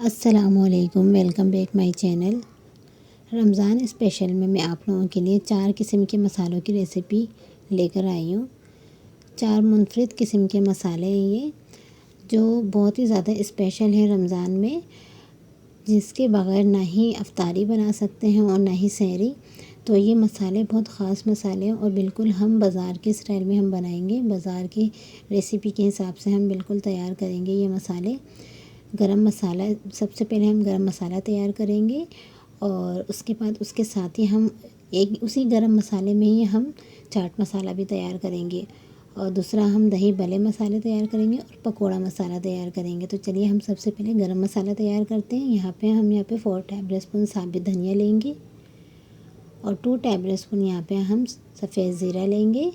अस्सलामुअलैकुम, welcome back my channel. Ramzan special में मैं आप लोगों के लिए 4 किस्म के मसालों की रेसिपी लेकर आई हूँ। 4 मुनफरिद किस्म के मसाले हैं ये, जो बहुत ही ज़्यादा स्पेशल है रमज़ान में, जिसके बग़ैर ना ही अफ्तारी बना सकते हैं और ना ही सहरी। तो ये मसाले बहुत ख़ास मसाले हैं और बिल्कुल हम बाज़ार के स्टाइल में हम बनाएंगे। बाज़ार की रेसिपी के हिसाब से हम बिल्कुल तैयार करेंगे ये मसाले। गरम मसाला, सबसे पहले हम गरम मसाला तैयार करेंगे और उसके बाद उसके साथ ही हम उसी गरम मसाले में ही हम चाट मसाला भी तैयार करेंगे और दूसरा हम दही भल्ले मसाले तैयार करेंगे और पकोड़ा मसाला तैयार करेंगे। तो चलिए हम सबसे पहले गरम मसाला तैयार करते हैं। यहाँ पे 4 टेबल स्पून साबित धनिया लेंगे और 2 टेबल स्पून यहाँ पे हम सफ़ेद ज़ीरा लेंगे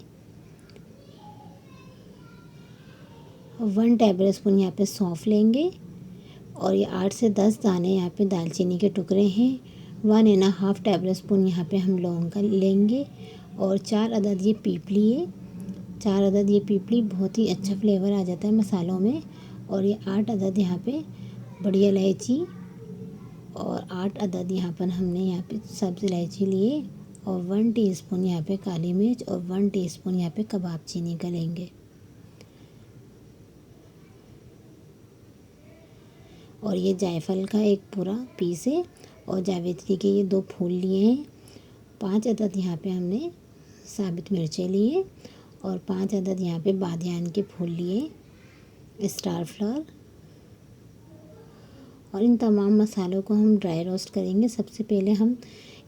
और 1 टेबल स्पून यहाँ पे सौंफ लेंगे और ये 8 से 10 दाने यहाँ पे दालचीनी के टुकड़े हैं। 1.5 टेबल स्पून यहाँ पे हम लौंग का लेंगे और 4 अदद ये पीपली है। 4 अदद ये पीपली, बहुत ही अच्छा फ्लेवर आ जाता है मसालों में। और ये 8 अदद यहाँ पे बड़ी इलायची और 8 अदद यहाँ पर हमने यहाँ पे सब्ज़ इलायची लिए और 1 टीस्पून यहाँ पे काली मिर्च और 1 टीस्पून यहाँ पे कबाब चीनी का लेंगे। और ये जायफल का एक पूरा पीस है और जावित्री के ये 2 फूल लिए हैं। 5 अदद यहाँ पे हमने साबित मिर्चें लिए और 5 अदद यहाँ पे बादियान के फूल लिए, स्टार फ्लावर। और इन तमाम मसालों को हम ड्राई रोस्ट करेंगे। सबसे पहले हम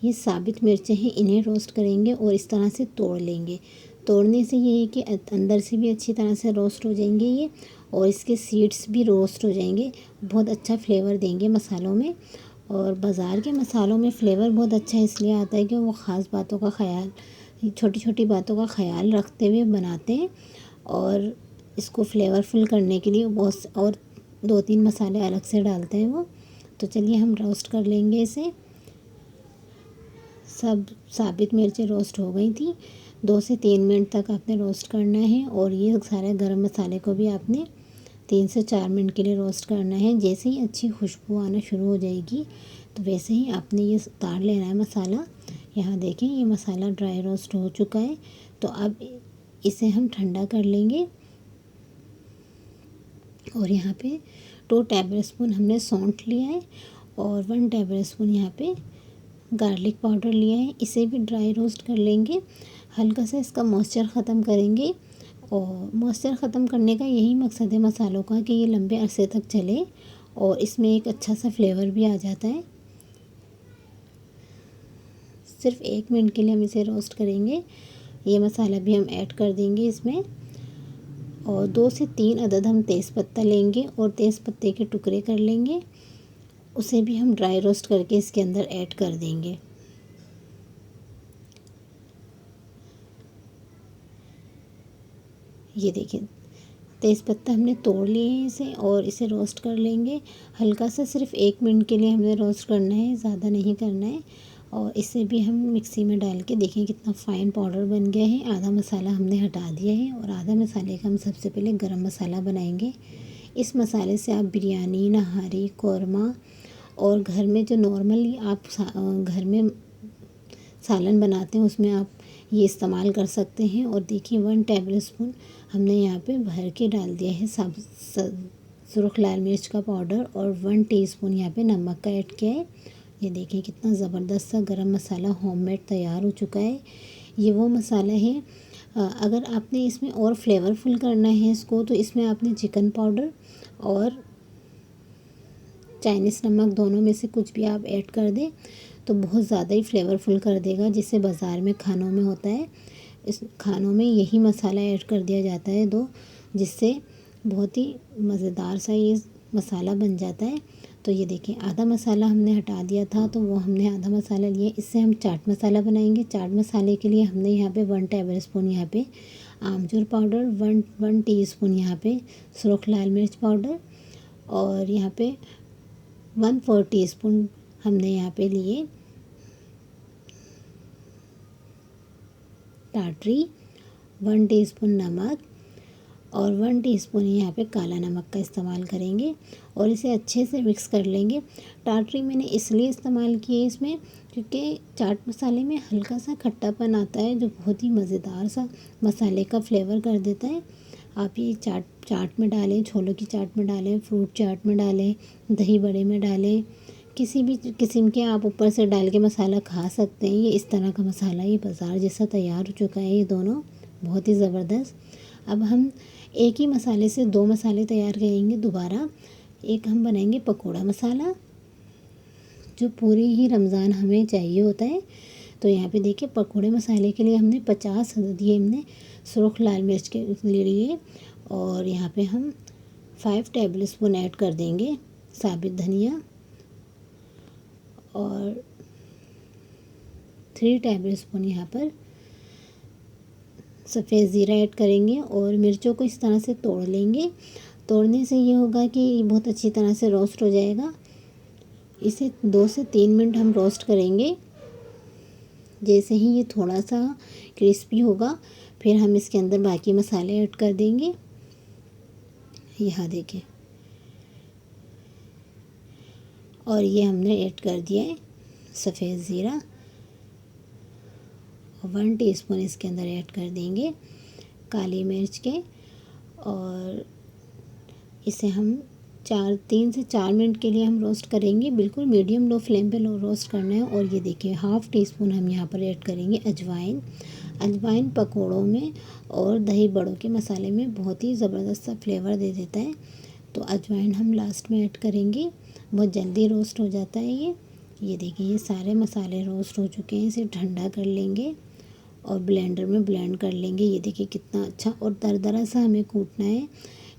ये साबित मिर्चें हैं, इन्हें रोस्ट करेंगे और इस तरह से तोड़ लेंगे। तोड़ने से ये है कि अंदर से भी अच्छी तरह से रोस्ट हो जाएंगे ये और इसके सीड्स भी रोस्ट हो जाएंगे। बहुत अच्छा फ्लेवर देंगे मसालों में। और बाज़ार के मसालों में फ़्लेवर बहुत अच्छा इसलिए आता है कि वो ख़ास बातों का ख़याल, छोटी छोटी बातों का ख़याल रखते हुए बनाते हैं और इसको फ्लेवरफुल करने के लिए बहुत और 2-3 मसाले अलग से डालते हैं वो। तो चलिए हम रोस्ट कर लेंगे इसे। सब साबित मिर्चें रोस्ट हो गई थी। 2 से 3 मिनट तक आपने रोस्ट करना है और ये सारे गरम मसाले को भी आपने 3 से 4 मिनट के लिए रोस्ट करना है। जैसे ही अच्छी खुशबू आना शुरू हो जाएगी तो वैसे ही आपने ये उतार लेना है मसाला। यहाँ देखें ये मसाला ड्राई रोस्ट हो चुका है। तो अब इसे हम ठंडा कर लेंगे। और यहाँ पे 2 टेबल स्पून हमने सौंठ लिया है और 1 टेबल स्पून यहाँ पे गार्लिक पाउडर लिया है। इसे भी ड्राई रोस्ट कर लेंगे। हल्का सा इसका मॉइस्चर ख़त्म करेंगे और मॉइस्चर ख़त्म करने का यही मकसद है मसालों का कि ये लंबे अरसे तक चले और इसमें एक अच्छा सा फ्लेवर भी आ जाता है। सिर्फ 1 मिनट के लिए हम इसे रोस्ट करेंगे। ये मसाला भी हम ऐड कर देंगे इसमें और 2 से 3 अदद हम तेज़पत्ता लेंगे और तेज़पत्ते के टुकड़े कर लेंगे। उसे भी हम ड्राई रोस्ट करके इसके अंदर ऐड कर देंगे। ये देखिए तेज़पत्ता हमने तोड़ लिए हैं इसे और इसे रोस्ट कर लेंगे। हल्का सा सिर्फ 1 मिनट के लिए हमने रोस्ट करना है, ज़्यादा नहीं करना है। और इसे भी हम मिक्सी में डाल के देखें कितना फ़ाइन पाउडर बन गया है। आधा मसाला हमने हटा दिया है और आधा मसाले का हम सबसे पहले गरम मसाला बनाएंगे। इस मसाले से आप बिरयानी, नहारी, कौरमा और घर में जो नॉर्मली आप घर में सालन बनाते हैं उसमें आप ये इस्तेमाल कर सकते हैं। और देखिए 1 टेबल स्पून हमने यहाँ पे भर के डाल दिया है सुर्ख लाल मिर्च का पाउडर और 1 टीस्पून यहाँ पे नमक का ऐड किया है। ये देखिए कितना ज़बरदस्त सा गरम मसाला होममेड तैयार हो चुका है। ये वो मसाला है, अगर आपने इसमें और फ्लेवरफुल करना है इसको तो इसमें आपने चिकन पाउडर और चाइनीज़ नमक दोनों में से कुछ भी आप ऐड कर दें तो बहुत ज़्यादा ही फ्लेवरफुल कर देगा, जिससे बाज़ार में खानों में होता है। इस खानों में यही मसाला ऐड कर दिया जाता है जिससे बहुत ही मज़ेदार सा ये मसाला बन जाता है। तो ये देखिए आधा मसाला हमने हटा दिया था तो वो हमने आधा मसाला लिया। इससे हम चाट मसाला बनाएंगे। चाट मसाले के लिए हमने यहाँ पे 1 टेबल स्पून यहाँ पे आमचूर पाउडर, 1 टीस्पून यहाँ पे सुर्ख लाल मिर्च पाउडर और यहाँ पे 1/4 टीस्पून हमने यहाँ पे लिए टाटरी, 1 टीस्पून नमक और 1 टीस्पून यहाँ पे काला नमक का इस्तेमाल करेंगे और इसे अच्छे से मिक्स कर लेंगे। टाटरी मैंने इसलिए इस्तेमाल की है इसमें क्योंकि चाट मसाले में हल्का सा खट्टापन आता है जो बहुत ही मज़ेदार सा मसाले का फ्लेवर कर देता है। आप ये चाट में डालें, छोलों की चाट में डालें, फ्रूट चाट में डालें, दही बड़े में डालें, किसी भी किस्म के आप ऊपर से डाल के मसाला खा सकते हैं। ये इस तरह का मसाला ये बाज़ार जैसा तैयार हो चुका है, ये दोनों बहुत ही ज़बरदस्त। अब हम एक ही मसाले से 2 मसाले तैयार करेंगे दोबारा। एक हम बनाएंगे पकोड़ा मसाला जो पूरी ही रमज़ान हमें चाहिए होता है। तो यहाँ पे देखिए पकोड़े मसाले के लिए हमने 50 ये हमने सुर्ख लाल मिर्च के लिए और यहाँ पे हम 5 टेबल स्पून ऐड कर देंगे साबित धनिया और 3 टेबल स्पून यहाँ पर सफ़ेद ज़ीरा ऐड करेंगे और मिर्चों को इस तरह से तोड़ लेंगे। तोड़ने से ये होगा कि ये बहुत अच्छी तरह से रोस्ट हो जाएगा। इसे 2 से 3 मिनट हम रोस्ट करेंगे। जैसे ही ये थोड़ा सा क्रिस्पी होगा फिर हम इसके अंदर बाकी मसाले ऐड कर देंगे। यहाँ देखिए और ये हमने ऐड कर दिया है सफ़ेद ज़ीरा और 1 टीस्पून इसके अंदर ऐड कर देंगे काली मिर्च के और इसे हम 3 से 4 मिनट के लिए हम रोस्ट करेंगे। बिल्कुल मीडियम लो फ्लेम पे रोस्ट करना है। और ये देखिए 1/2 टीस्पून हम यहाँ पर ऐड करेंगे अजवाइन। अजवाइन पकोड़ों में और दही बड़ों के मसाले में बहुत ही ज़बरदस्त सा फ्लेवर दे देता है। तो अजवाइन हम लास्ट में ऐड करेंगे, बहुत जल्दी रोस्ट हो जाता है ये देखिए ये सारे मसाले रोस्ट हो चुके हैं। इसे ठंडा कर लेंगे और ब्लेंडर में ब्लेंड कर लेंगे। ये देखिए कितना अच्छा और दरदरा सा हमें कूटना है,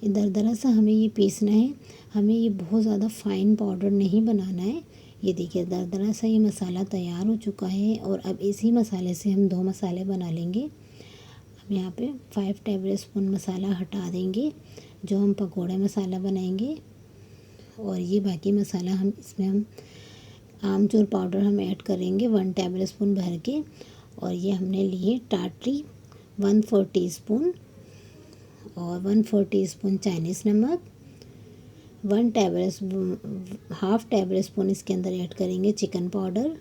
दरदरा सा हमें ये पीसना है। हमें ये बहुत ज़्यादा फाइन पाउडर नहीं बनाना है। ये देखिए दरदरा सा ये मसाला तैयार हो चुका है और अब इसी मसाले से हम 2 मसाले बना लेंगे। हम यहाँ पे 5 टेबल स्पून मसाला हटा देंगे जो हम पकोड़ा मसाला बनाएंगे और ये बाकी मसाला हम आमचूर पाउडर हम ऐड करेंगे 1 टेबल स्पून भर के। और ये हमने लिए टाटरी 1/4 टीस्पून और 1/4 टीस्पून चाइनीज़ नमक, 1/2 टेबल स्पून इसके अंदर ऐड करेंगे चिकन पाउडर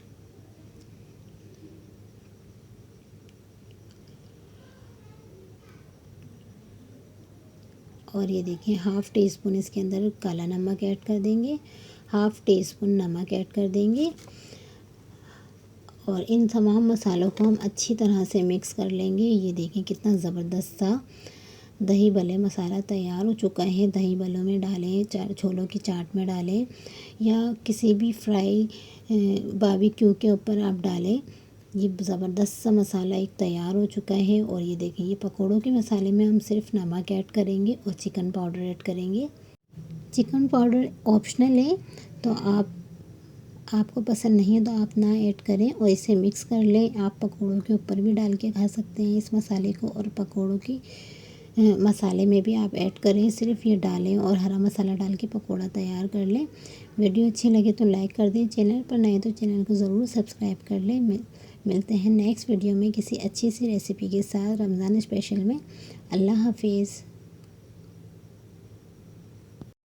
और ये देखिए 1/2 टीस्पून इसके अंदर काला नमक ऐड कर देंगे, 1/2 टीस्पून नमक ऐड कर देंगे और इन तमाम मसालों को हम अच्छी तरह से मिक्स कर लेंगे। ये देखें कितना ज़बरदस्त सा दही भल्ले मसाला तैयार हो चुका है। दही भल्लों में डालें, छोलों की चाट में डालें या किसी भी फ्राई बारबेक्यू के ऊपर आप डालें। ये ज़बरदस्त सा मसाला एक तैयार हो चुका है। और ये देखें ये पकोड़ों के मसाले में हम सिर्फ नमक ऐड करेंगे और चिकन पाउडर ऐड करेंगे। चिकन पाउडर ऑप्शनल है, तो आपको पसंद नहीं है तो आप ना ऐड करें और इसे मिक्स कर लें। आप पकोड़ों के ऊपर भी डाल के खा सकते हैं इस मसाले को और पकोड़ों की मसाले में भी आप ऐड करें, सिर्फ ये डालें और हरा मसाला डाल के पकोड़ा तैयार कर लें। वीडियो अच्छी लगे तो लाइक कर दें, चैनल पर नए तो चैनल को ज़रूर सब्सक्राइब कर लें। मिलते हैं नेक्स्ट वीडियो में किसी अच्छी सी रेसिपी के साथ रमज़ान स्पेशल में। अल्लाह हाफिज़।